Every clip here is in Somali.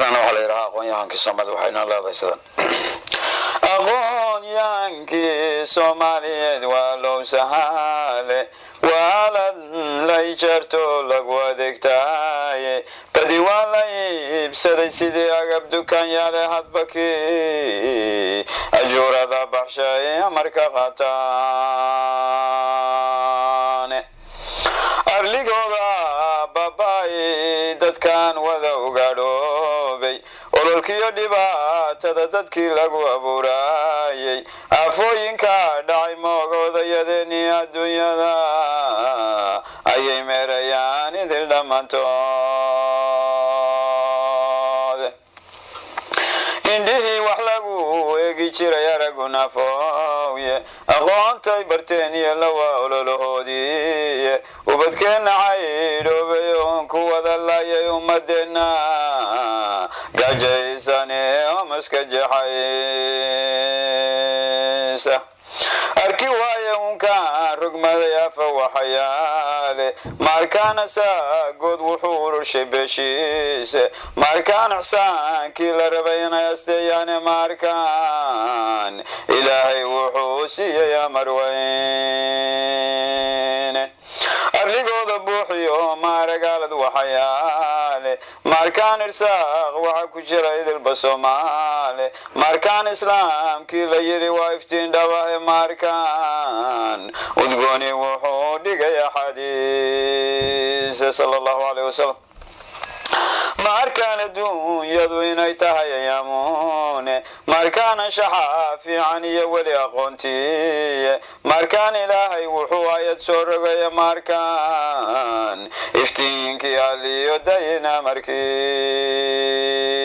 تحنا على العراق ويانك الصمد وحنا لا ضيسان أغون يانكي سومالي ولو سهالي وعلى ليجرتو لقوا دكتاي بدي والله بسدي سيدي عقب دكان يالي حدبكي أجورة ذا بحشاي أمريكا غطان أرليقوغا باباي دادكان وذو قادوبي ololkiyo dhibaatada dadkii lagu abuuraayay afooyinka dhacay moogoodayadeenii adduunyada ayay meerayaan idil dhammaantood indhihii wax lagu eegi jiray araguna fooye aqoontay barteen iyo lawa ololahoodii ubadkeenna caydhoobay oon ku wada laayay ummadeenna gajaysane omaska jaxaysa arki waaye unkaan rogmaday afa waxayaale markaan asaagood wuxuu ururshay beeshiise markaan ixsaankii la rabay inay asteeyaane markaan ilaahay wuxuu siiyey amar weyne arligooda buuxiyo maaragaalad waxayaale markaan irsaaq waxa ku jira idilba soomaale markaan islaamkii la yidhi waa iftiin dhabahe markaan udgooni wuxuu dhigay axaadiisa sala allahu calayh wasalam markaan adduunyadu inay tahay ayaamuune markaan anshaxa fiican iyo weli aqoontiiye markaan ilaahay wuxuu ayad soo rogaya markaan iftiinkii aliyo dayina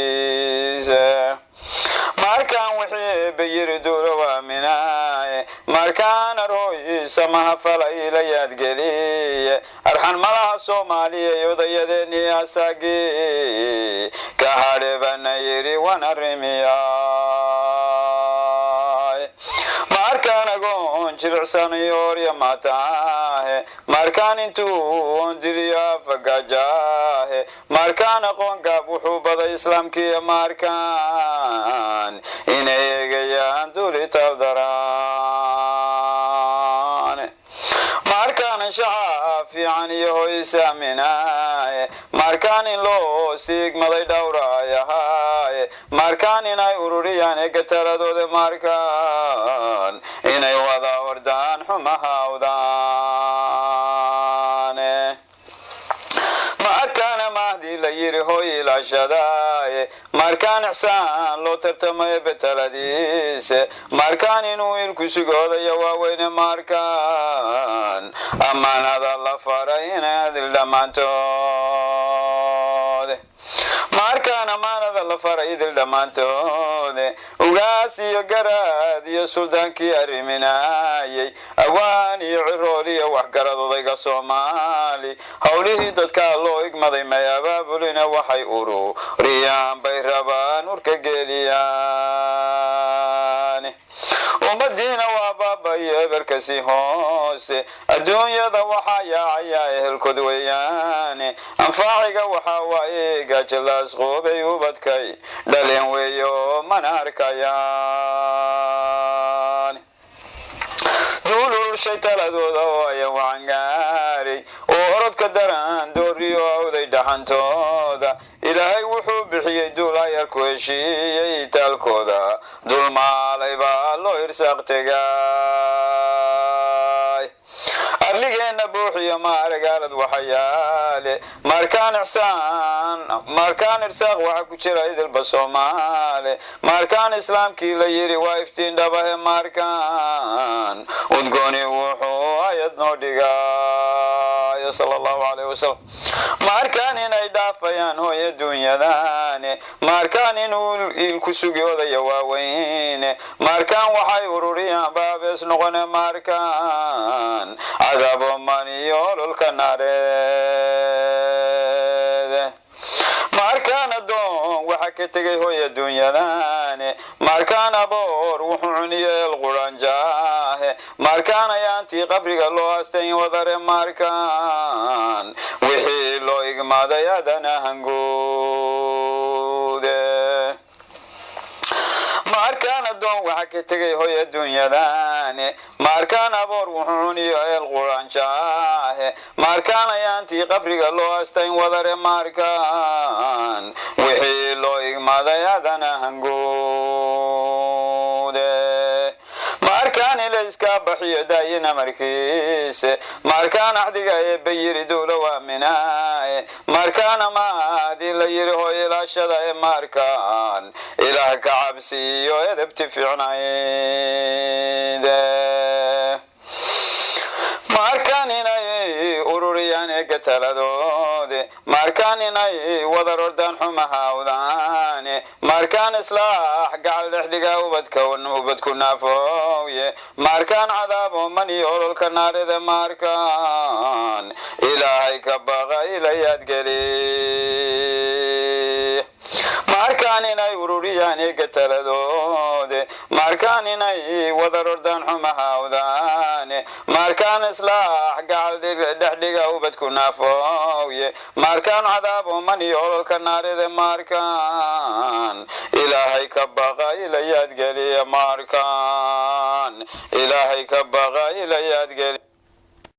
markiisa markaan wixii bayiri duuro waaminaaye markaan arooy samaha falay la yaadgeliye arxan malaha soomaaliya odayadeenii asaagii ka hadhebana yidhi wan arimiyaay markaan agoon jilicsanayo orya mataahe markaan intuu ondiliyo afagajaahe markaan aqoon gaab wuxuu baday islaamkiiyo markaan inay eegayaan dulitaabdaraane markaan anshaxa fiican iyo hoy saaminaaye markaan in loo siigmaday dhowraayahaaye markaan inay ururiyaan eegataladooda markaan inay wada wardaan xumahawdaane markaana mahdi la yiri hoy ilaashadaaye markaan ixsaan loo tartamayo beteladiise markaan inuu ilku sugoodayo waaweyne markaan ammaanada la faray inay adil dhammaantoode markaan ammaanada la faray idil dhammaantoode ugaas iyo garaad iyo suldaankii arriminaayay awaan iyo cirool iyo waxgarad odayga soomaali howlihii dadkaa loo igmaday may abaabulina waxay ururiyaan bay rabaan urka geliyaan ummadiina waa baabayo eberkasi hoose adduunyada waxaa yaacayaa ehelkood weeyaane anfaaciga waxaa waaye gaajalaas qoobay ubadkay dhaleen weeyo mana arkayaan duulurushay taladooda oo aya wacangaaray oo orodka daran dooriyo awday dhaxantooda ilaahay wuxuu bixiyey duul ayarku heshiiyey taalkooda dulmaalay baa loo irsaaq tegay arligeenna buuxiyo maaragaalad waxayaale markaan irsaaq waxa ku jira idilba soomaale markaan islaamkii la yidhi waa iftiin dhabahe markaan udgooni wuxuu ayad noo dhigayo sala allahu calayh wasalam markaan inay dhaafayaan hooy adduunyadaane markaan inuu ilku sugi odaya waaweyne markaan waxay ururiyaan baabees noqone markaan cadaabo maniyo ololka naareede markaan addoon waxa ka tegay hooy adduunyadaane markaan aboor wuxuu cuniyo el quranjaahe markaan ayaantii qabriga loo hastayn wadare markaan wixii loo igmaaday adana hanguude adoon waxa ka tegay hooy adduunyadaane markaan aboor wuxuun iyo el quraanjaahe markaan ayaantii qabriga loo astayn wadare markaan wixii loo igmaday adana hangoode markaan ilayska baxiyo daayina markiise markaan axdiga ee bayiri dowla waaminaaye markaan amaadii la yiri hooy ilaashada ee markaan ilaah ka cabsiyo edabti fiicnayde markaan inay ururiyaan eega taladoode markaan inay wada rordaan xumahawdaane markaan islaax gacal dhexdhiga ubadku naafooye markaan cadaabo mani ololka naarida markaan ilaahay ka baqa ilayaad geli markaan inay ururiyaan eega taladoode markaan inay wada rordaan xumahawdaane markaan islaax gacal dhexdhiga ubadku naafooye markaan cadaabo mani ololka naarida markaan ilaahay ka baqa ilayaad geli markaan ilaahay ka baqa ilayaad geli